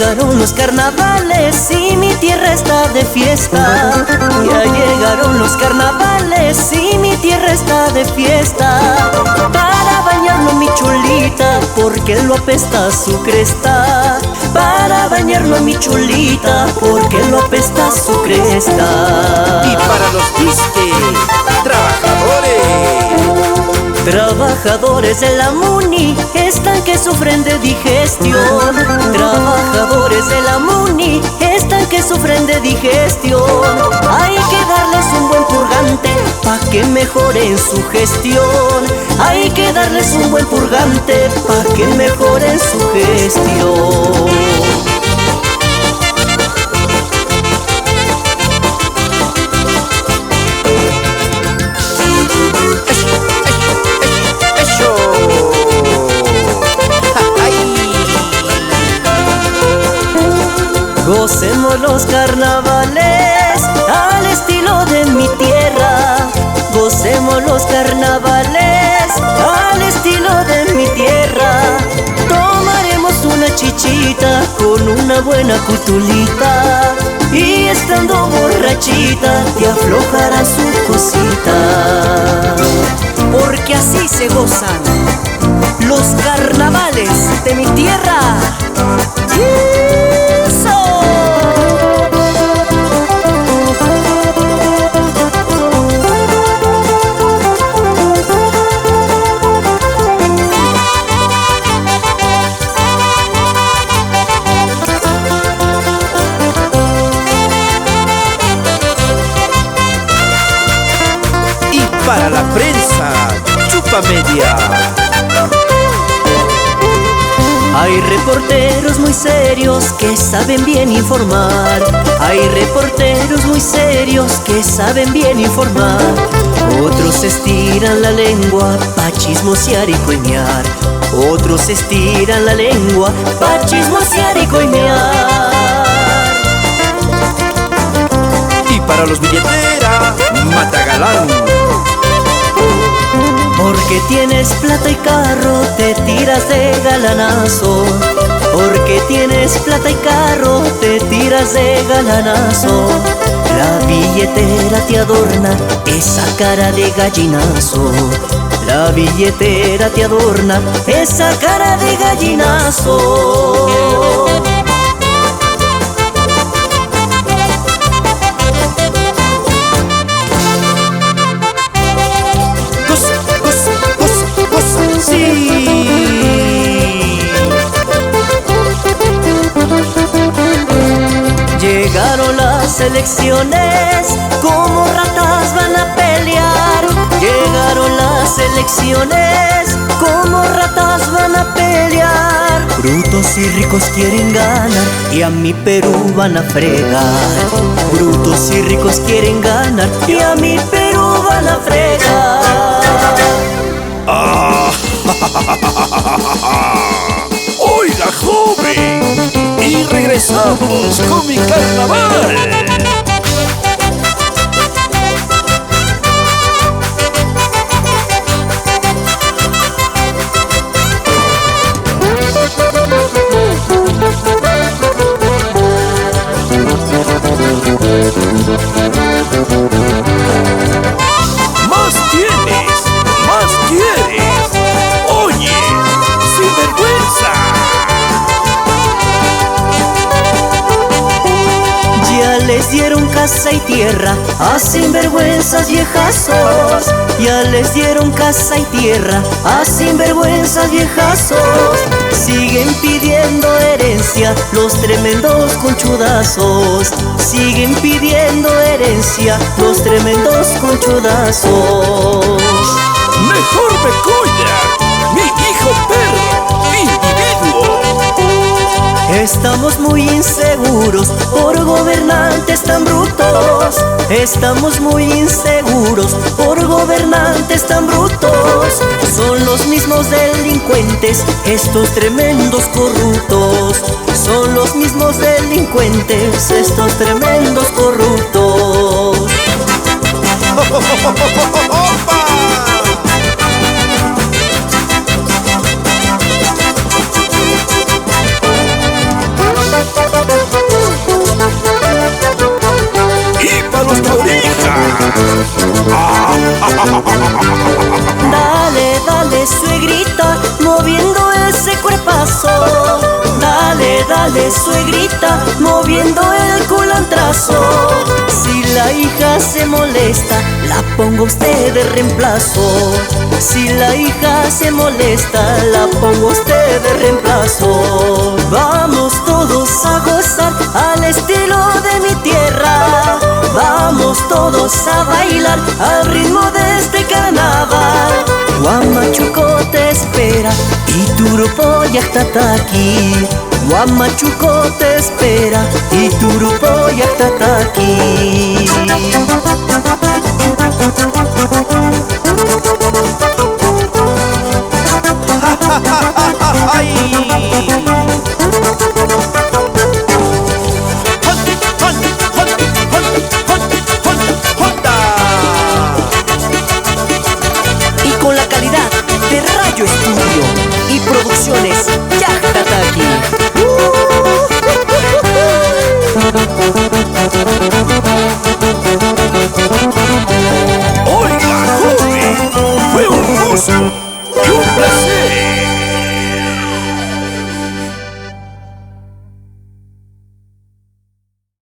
llegaron los carnavales y mi tierra está de fiesta. Ya llegaron los carnavales y mi tierra está de fiesta. Para bañarlo mi chulita, porque lo apesta su cresta. Para bañarlo mi chulita, porque lo apesta su cresta. Y para los disque trabajadores de la MUNI están que sufren de digestión. Trabajadores de la MUNI están que sufren de digestión. Hay que darles un buen purgante pa' que mejoren su gestión. Hay que darles un buen purgante pa' que mejoren su gestión. Gocemos los carnavales al estilo de mi tierra. Gocemos los carnavales al estilo de mi tierra. Tomaremos una chichita con una buena cutulita, y estando borrachita te aflojará su cosita. Porque así se gozan los carnavales de mi tierra. Para la prensa, Chupa Media. Hay reporteros muy serios que saben bien informar. Hay reporteros muy serios que saben bien informar. Otros estiran la lengua pa' chismosear y coimear. Otros estiran la lengua pa' chismosear y coimear. Y para los billetera, Matagalán. Porque tienes plata y carro, te tiras de galanazo. Porque tienes plata y carro, te tiras de galanazo. La billetera te adorna esa cara de gallinazo. La billetera te adorna esa cara de gallinazo. Llegaron las elecciones, como ratas van a pelear. Llegaron las elecciones, como ratas van a pelear. Brutos y ricos quieren ganar y a mi Perú van a fregar. Brutos y ricos quieren ganar y a mi Perú van a fregar. Oiga, joven, y regresamos con mi carnaval. Más tienes, más quieres. Oye, sinvergüenza. Ya les dieron casa y tierra a sinvergüenzas viejazos. Ya les dieron casa y tierra a sinvergüenzas viejazos. Siguen pidiendo herencia los tremendos conchudazos. Siguen pidiendo herencia los tremendos conchudazos. Mejor me cuida, mi hijo perro, individuo. Estamos muy inseguros por gobernantes tan brutos. Estamos muy inseguros por gobernantes tan brutos. Son los mismos delincuentes, estos tremendos corruptos. Son los mismos delincuentes, estos tremendos corruptos. ¡Opa! Sale suegrita moviendo el culantrazo. Si la hija se molesta, la pongo a usted de reemplazo. Si la hija se molesta, la pongo a usted de reemplazo. Vamos todos a gozar al estilo de mi tierra. Vamos todos a bailar al ritmo de este carnaval. Huamachuco te espera y tu grupo ya está aquí. Huamachuco te espera y tu grupo ya está aquí.